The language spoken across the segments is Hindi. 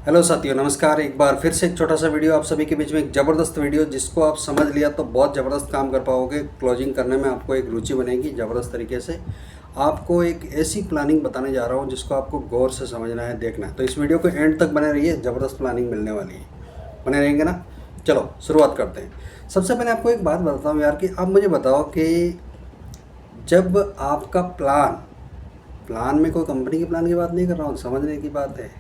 हेलो साथियों, नमस्कार। एक बार फिर से एक छोटा सा वीडियो आप सभी के बीच में, एक ज़बरदस्त वीडियो जिसको आप समझ लिया तो बहुत ज़बरदस्त काम कर पाओगे। क्लोजिंग करने में आपको एक रुचि बनेगी ज़बरदस्त तरीके से। आपको एक ऐसी प्लानिंग बताने जा रहा हूँ जिसको आपको गौर से समझना है, देखना है। तो इस वीडियो को एंड तक बने रहिए, ज़बरदस्त प्लानिंग मिलने वाली है। बने रहेंगे ना? चलो शुरुआत करते हैं। सबसे पहले आपको एक बात बताता हूँ यार, कि आप मुझे बताओ कि जब आपका प्लान में कोई कंपनी के प्लान की बात नहीं कर रहा हूँ, समझने की बात है।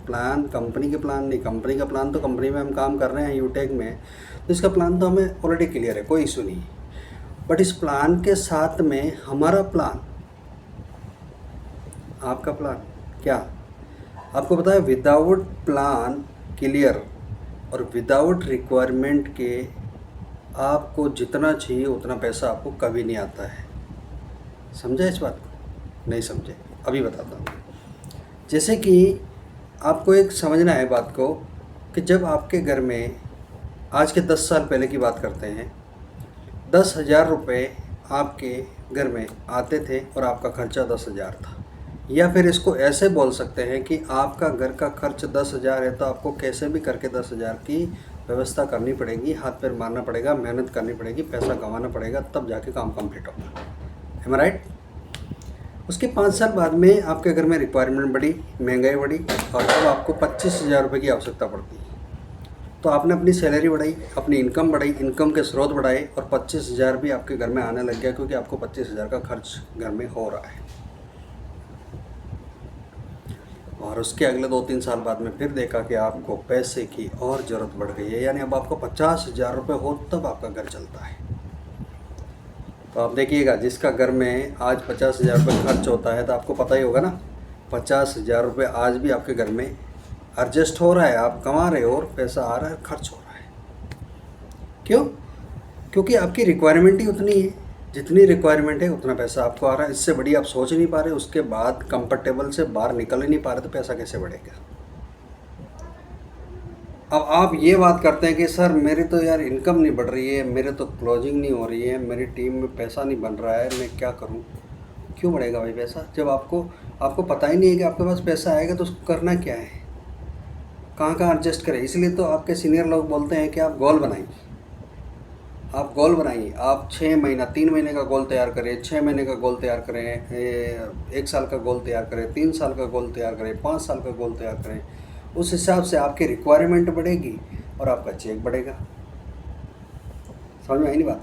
प्लान कंपनी के प्लान नहीं, कंपनी का प्लान तो कंपनी में हम काम कर रहे हैं यूटेक में, तो इसका प्लान तो हमें ऑलरेडी क्लियर है, कोई इशू नहीं। बट इस प्लान के साथ में हमारा प्लान, आपका प्लान क्या, आपको पता है विदाउट प्लान क्लियर और विदाउट रिक्वायरमेंट के आपको जितना चाहिए उतना पैसा आपको कभी नहीं आता है। समझे इस बात को? नहीं समझे? अभी बताता हूँ। जैसे कि आपको एक समझना है बात को, कि जब आपके घर में, आज के 10 साल पहले की बात करते हैं, 10,000 रुपये आपके घर में आते थे और आपका खर्चा 10,000 था। या फिर इसको ऐसे बोल सकते हैं कि आपका घर का खर्च 10,000 है, तो आपको कैसे भी करके 10,000 की व्यवस्था करनी पड़ेगी, हाथ पैर मारना पड़ेगा, मेहनत करनी पड़ेगी, पैसा कमाना पड़ेगा, तब जाके काम कंप्लीट होगा। एम आई राइट? उसके 5 साल बाद में आपके घर में रिक्वायरमेंट बढ़ी, महंगाई बढ़ी, और अब आपको 25,000 रुपये की आवश्यकता पड़ती है। तो आपने अपनी सैलरी बढ़ाई, अपनी इनकम बढ़ाई, इनकम के स्रोत बढ़ाए, और 25,000 भी आपके घर में आने लग गया, क्योंकि आपको 25,000 का खर्च घर में हो रहा है। और उसके अगले 2-3 साल बाद में फिर देखा कि आपको पैसे की और ज़रूरत बढ़ गई है, यानी अब आपको 50,000 रुपये हो तब आपका घर चलता है। तो आप देखिएगा, जिसका घर में आज 50,000 रुपये खर्च होता है, तो आपको पता ही होगा ना, 50,000 रुपये आज भी आपके घर में एडजस्ट हो रहा है, आप कमा रहे हो और पैसा आ रहा है, खर्च हो रहा है। क्यों? क्योंकि आपकी रिक्वायरमेंट ही उतनी है, जितनी रिक्वायरमेंट है उतना पैसा आपको आ रहा है। इससे बड़ी आप सोच ही नहीं पा रहे, उसके बाद कंफर्टेबल से बाहर निकल ही नहीं पा रहे, तो पैसा कैसे बढ़ेगा? अब आप ये बात करते हैं कि सर मेरी तो यार इनकम नहीं बढ़ रही है, मेरे तो क्लोजिंग नहीं हो रही है, मेरी टीम में पैसा नहीं बन रहा है, मैं क्या करूं? क्यों बढ़ेगा भाई पैसा, जब आपको पता ही नहीं है कि आपके पास पैसा आएगा तो उसको करना क्या है, कहाँ कहाँ एडजस्ट करें। इसलिए तो आपके सीनियर लोग बोलते हैं कि आप गोल बनाइए, आप गोल बनाइए। आप 6 महीना, 3 महीने का गोल तैयार करें, 6 महीने का गोल तैयार करें, 1 साल का गोल तैयार करें, 3 साल का गोल तैयार करें, 5 साल का गोल तैयार करें। उस हिसाब से आपकी रिक्वायरमेंट बढ़ेगी और आपका चेक बढ़ेगा। समझ में आई नहीं बात?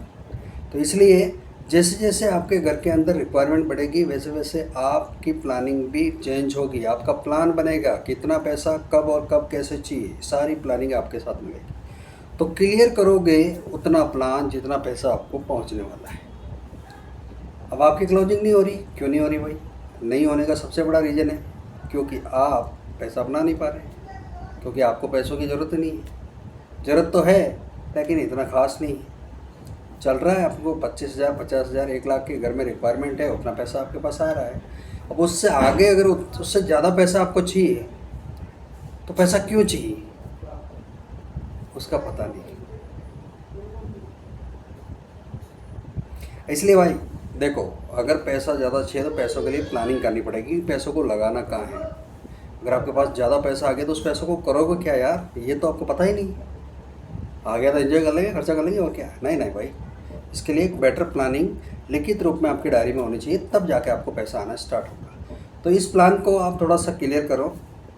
तो इसलिए जैसे जैसे आपके घर के अंदर रिक्वायरमेंट बढ़ेगी, वैसे वैसे आपकी प्लानिंग भी चेंज होगी। आपका प्लान बनेगा, कितना पैसा कब और कब कैसे चाहिए, सारी प्लानिंग आपके साथ मिलेगी। तो क्लियर करोगे उतना प्लान जितना पैसा आपको पहुंचने वाला है। अब आपकी क्लोजिंग नहीं हो रही, क्यों नहीं हो रही भाई? नहीं होने का सबसे बड़ा रीज़न है क्योंकि आप पैसा बना नहीं पा रहे, क्योंकि आपको पैसों की ज़रूरत नहीं है। ज़रूरत तो है लेकिन इतना खास नहीं है। चल रहा है आपको 25,000, 50,000, 1 लाख के घर में रिक्वायरमेंट है, उतना पैसा आपके पास आ रहा है। अब उससे आगे अगर उससे ज़्यादा पैसा आपको चाहिए, तो पैसा क्यों चाहिए उसका पता नहीं। इसलिए भाई देखो, अगर पैसा ज़्यादा चाहिए तो पैसों के लिए प्लानिंग करनी पड़ेगी, पैसों को लगाना कहाँ है। अगर आपके पास ज़्यादा पैसा आ गया तो उस पैसों को करोगे क्या यार, ये तो आपको पता ही नहीं। आ गया तो एंजॉय कर लेंगे, खर्चा कर लेंगे, और क्या? नहीं नहीं भाई, इसके लिए एक बेटर प्लानिंग लिखित रूप में आपकी डायरी में होनी चाहिए, तब जाके आपको पैसा आना स्टार्ट होगा। तो इस प्लान को आप थोड़ा सा क्लियर करो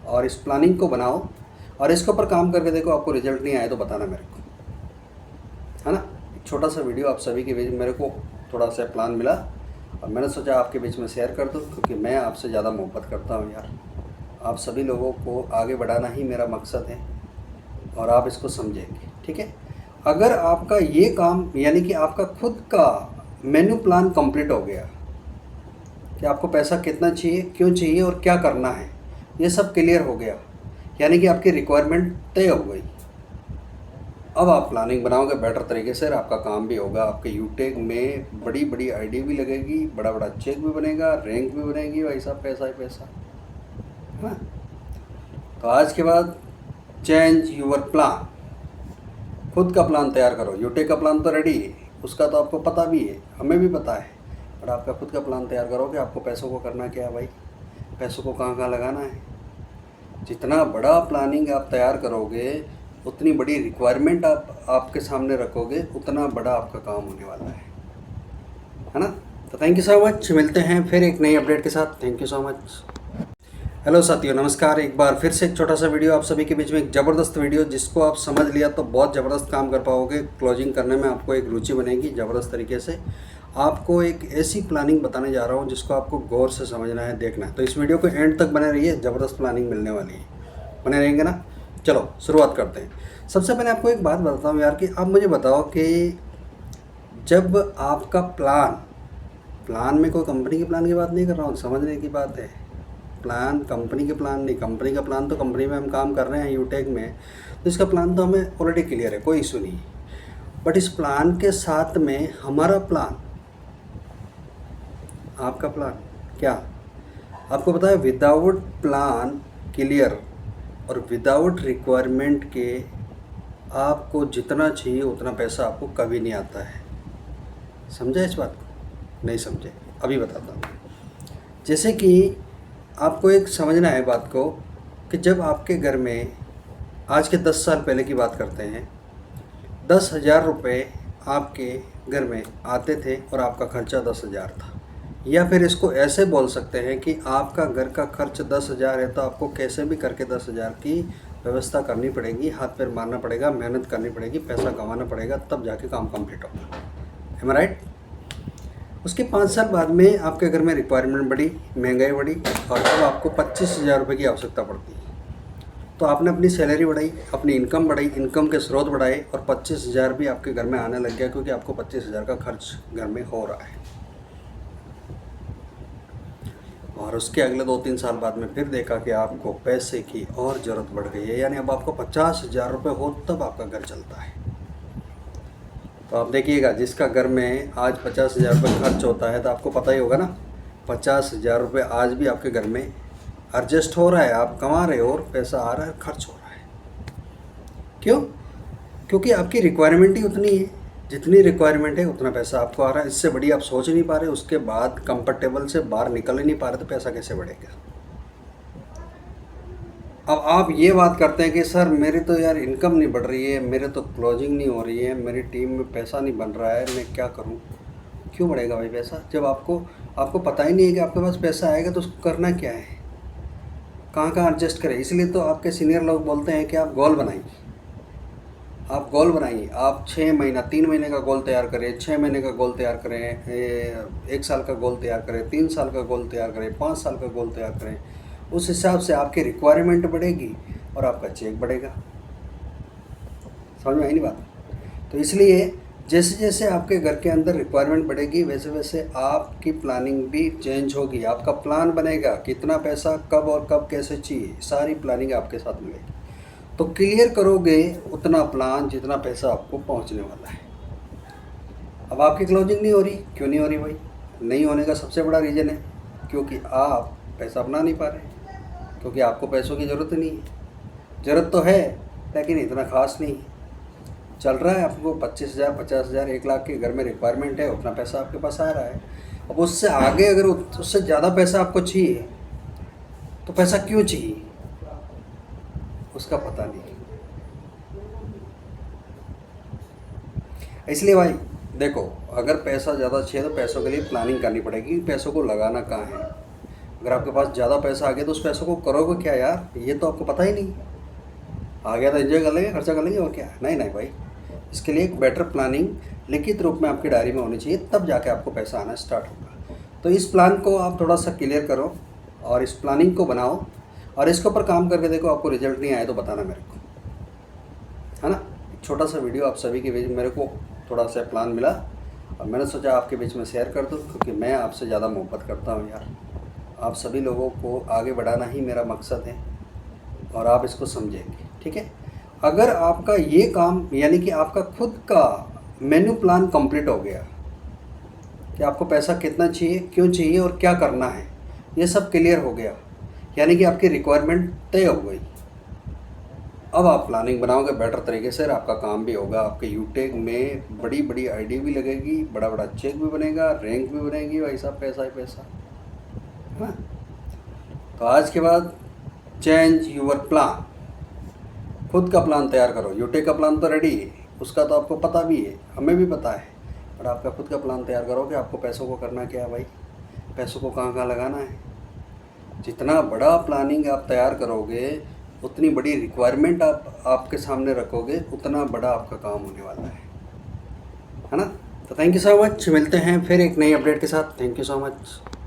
और इस प्लानिंग को बनाओ, और इसके ऊपर काम करके देखो। आपको रिजल्ट नहीं आए तो बताना मेरे को, है ना? एक छोटा सा वीडियो आप सभी के बीच, मेरे को थोड़ा सा प्लान मिला और मैंने सोचा आपके बीच में शेयर कर दूँ, क्योंकि मैं आपसे ज़्यादा मोहब्बत करता हूँ यार। आप सभी लोगों को आगे बढ़ाना ही मेरा मकसद है और आप इसको समझेंगे, ठीक है? अगर आपका ये काम, यानी कि आपका खुद का मेन्यू प्लान कंप्लीट हो गया कि आपको पैसा कितना चाहिए, क्यों चाहिए और क्या करना है, ये सब क्लियर हो गया, यानी कि आपकी रिक्वायरमेंट तय हो गई। अब आप प्लानिंग बनाओगे बेटर तरीके से, आपका काम भी होगा। आपके यूटेक में बड़ी बड़ी आईडी भी लगेगी, बड़ा बड़ा चेक भी बनेगा, रैंक भी बनेगी, भाई साहब पैसा ही पैसा, है ना? तो आज के बाद चेंज यूर प्लान, खुद का प्लान तैयार करो। यूटेक का प्लान तो रेडी है, उसका तो आपको पता भी है, हमें भी पता है, पर आपका खुद का प्लान तैयार करो कि आपको पैसों को करना क्या है भाई, पैसों को कहाँ कहाँ लगाना है। जितना बड़ा प्लानिंग आप तैयार करोगे, उतनी बड़ी रिक्वायरमेंट आप आपके सामने रखोगे, उतना बड़ा आपका काम होने वाला है ना। तो थैंक यू सो मच, मिलते हैं फिर एक नई अपडेट के साथ। Thank you so much. Hello साथियों, नमस्कार। एक बार फिर से एक छोटा सा वीडियो आप सभी के बीच में, एक ज़बरदस्त वीडियो जिसको आप समझ लिया तो बहुत ज़बरदस्त काम कर पाओगे। क्लोजिंग करने में आपको एक रुचि बनेगी ज़बरदस्त तरीके से। आपको एक ऐसी प्लानिंग बताने जा रहा हूँ जिसको आपको गौर से समझना है, देखना है। तो इस वीडियो को एंड तक बने रहिए, ज़बरदस्त प्लानिंग मिलने वाली है। बने रहेंगे ना। चलो शुरुआत करते हैं। सबसे पहले आपको एक बात बताता हूँ यार, कि आप मुझे बताओ कि जब आपका प्लान में कोई कंपनी के प्लान की बात नहीं कर रहा हूँ, समझने की बात है। प्लान कंपनी के प्लान नहीं, कंपनी का प्लान तो कंपनी में हम काम कर रहे हैं यूटेक में, तो इसका प्लान तो हमें ऑलरेडी क्लियर है, कोई इशू नहीं। बट इस प्लान के साथ में हमारा प्लान, आपका प्लान क्या, आपको पता है विदाउट प्लान क्लियर और विदाउट रिक्वायरमेंट के आपको जितना चाहिए उतना पैसा आपको कभी नहीं आता है। समझे इस बात को? नहीं समझे? अभी बताता हूँ। जैसे कि आपको एक समझना है बात को, कि जब आपके घर में, आज के 10 साल पहले की बात करते हैं, 10,000 रुपये आपके घर में आते थे और आपका खर्चा 10,000 था। या फिर इसको ऐसे बोल सकते हैं कि आपका घर का खर्च 10,000 है, तो आपको कैसे भी करके 10,000 की व्यवस्था करनी पड़ेगी, हाथ पैर मारना पड़ेगा, मेहनत करनी पड़ेगी, पैसा कमाना पड़ेगा, तब जाके काम कंप्लीट होगा। एम आई राइट? उसके 5 साल बाद में आपके घर में रिक्वायरमेंट बढ़ी, महंगाई बढ़ी, और अब आपको 25,000 रुपये की आवश्यकता पड़ती है। तो आपने अपनी सैलरी बढ़ाई, अपनी इनकम बढ़ाई, इनकम के स्रोत बढ़ाए, और 25,000 भी आपके घर में आने लग गया, क्योंकि आपको 25,000 का खर्च घर में हो रहा है। और उसके अगले 2-3 साल बाद में फिर देखा कि आपको पैसे की और ज़रूरत बढ़ गई है, यानी अब आपको 50,000 रुपये हो तब आपका घर चलता है। तो आप देखिएगा, जिसका घर में आज 50,000 रुपये खर्च होता है, तो आपको पता ही होगा ना, 50,000 रुपये आज भी आपके घर में एडजस्ट हो रहा है, आप कमा रहे हो और पैसा आ रहा है, खर्च हो रहा है। क्यों? क्योंकि आपकी रिक्वायरमेंट ही उतनी है, जितनी रिक्वायरमेंट है उतना पैसा आपको आ रहा है। इससे बड़ी आप सोच ही नहीं पा रहे, उसके बाद कंफर्टेबल से बाहर निकल ही नहीं पा रहे, तो पैसा कैसे बढ़ेगा? अब आप ये बात करते हैं कि सर मेरी तो यार इनकम नहीं बढ़ रही है, मेरे तो क्लोजिंग नहीं हो रही है, मेरी टीम में पैसा नहीं बन रहा है, मैं क्या करूं? क्यों बढ़ेगा भाई पैसा, जब आपको पता ही नहीं है कि आपके पास पैसा आएगा तो उसको करना क्या है, कहाँ कहाँ एडजस्ट करें। इसलिए तो आपके सीनियर लोग बोलते हैं कि आप गोल बनाइए, आप गोल बनाइए। आप 6 महीना, 3 महीने का गोल तैयार करें, 6 महीने का गोल तैयार करें, 1 साल का गोल तैयार करें, 3 साल का गोल तैयार करें, 5 साल का गोल तैयार करें। उस हिसाब से आपकी रिक्वायरमेंट बढ़ेगी और आपका चेक बढ़ेगा। समझ में आई नहीं बात? तो इसलिए जैसे जैसे आपके घर के अंदर रिक्वायरमेंट बढ़ेगी, वैसे वैसे आपकी प्लानिंग भी चेंज होगी। आपका प्लान बनेगा, कितना पैसा कब और कब कैसे चाहिए, सारी प्लानिंग आपके साथ मिलेगी। तो क्लियर करोगे उतना प्लान जितना पैसा आपको पहुंचने वाला है। अब आपकी क्लोजिंग नहीं हो रही, क्यों नहीं हो रही भाई? नहीं होने का सबसे बड़ा रीज़न है क्योंकि आप पैसा अपना नहीं पा रहे, क्योंकि आपको पैसों की ज़रूरत नहीं है। ज़रूरत तो है लेकिन इतना ख़ास नहीं है। चल रहा है आपको 25,000, 50,000, 1 लाख के घर में रिक्वायरमेंट है, उतना पैसा आपके पास आ रहा है। अब उससे आगे अगर उससे ज़्यादा पैसा आपको चाहिए, तो पैसा क्यों चाहिए उसका पता नहीं। इसलिए भाई देखो, अगर पैसा ज़्यादा चाहिए तो पैसों के लिए प्लानिंग करनी पड़ेगी, पैसों को लगाना कहाँ है। अगर आपके पास ज़्यादा पैसा आ गया तो उस पैसों को करोगे क्या यार, ये तो आपको पता ही नहीं। आ गया तो एंजॉय कर लेंगे, खर्चा कर लेंगे और क्या। नहीं नहीं भाई, इसके लिए एक बेटर प्लानिंग लिखित रूप में आपकी डायरी में होनी चाहिए, तब जाके आपको पैसा आना स्टार्ट होगा। तो इस प्लान को आप थोड़ा सा क्लियर करो और इस प्लानिंग को बनाओ और इसके ऊपर काम करके देखो। आपको रिजल्ट नहीं आए तो बताना मेरे को, है ना। एक छोटा सा वीडियो आप सभी के बीच, मेरे को थोड़ा सा प्लान मिला और मैंने सोचा आपके बीच में शेयर कर दूँ, क्योंकि मैं आपसे ज़्यादा मोहब्बत करता हूँ यार। आप सभी लोगों को आगे बढ़ाना ही मेरा मकसद है और आप इसको समझेंगे, ठीक है। अगर आपका ये काम, यानी कि आपका खुद का मेन्यू प्लान कंप्लीट हो गया कि आपको पैसा कितना चाहिए, क्यों चाहिए और क्या करना है, ये सब क्लियर हो गया, यानी कि आपकी रिक्वायरमेंट तय हो गई। अब आप प्लानिंग बनाओगे बेटर तरीके से, आपका काम भी होगा। आपके यूटेक में बड़ी बड़ी आईडी भी लगेगी, बड़ा बड़ा चेक भी बनेगा, रैंक भी बनेगी, भाई साहब पैसा ही पैसा, है ना। तो आज के बाद चेंज यूर प्लान। खुद का प्लान तैयार करो। यूटे का प्लान तो रेडी है, उसका तो आपको पता भी है, हमें भी पता है, पर आपका खुद का प्लान तैयार करो कि आपको पैसों को करना क्या है भाई, पैसों को कहाँ कहाँ लगाना है। जितना बड़ा प्लानिंग आप तैयार करोगे, उतनी बड़ी रिक्वायरमेंट आप आपके सामने रखोगे, उतना बड़ा आपका काम होने वाला है ना। तो थैंक यू सो मच, मिलते हैं फिर एक नई अपडेट के साथ। Thank you so much.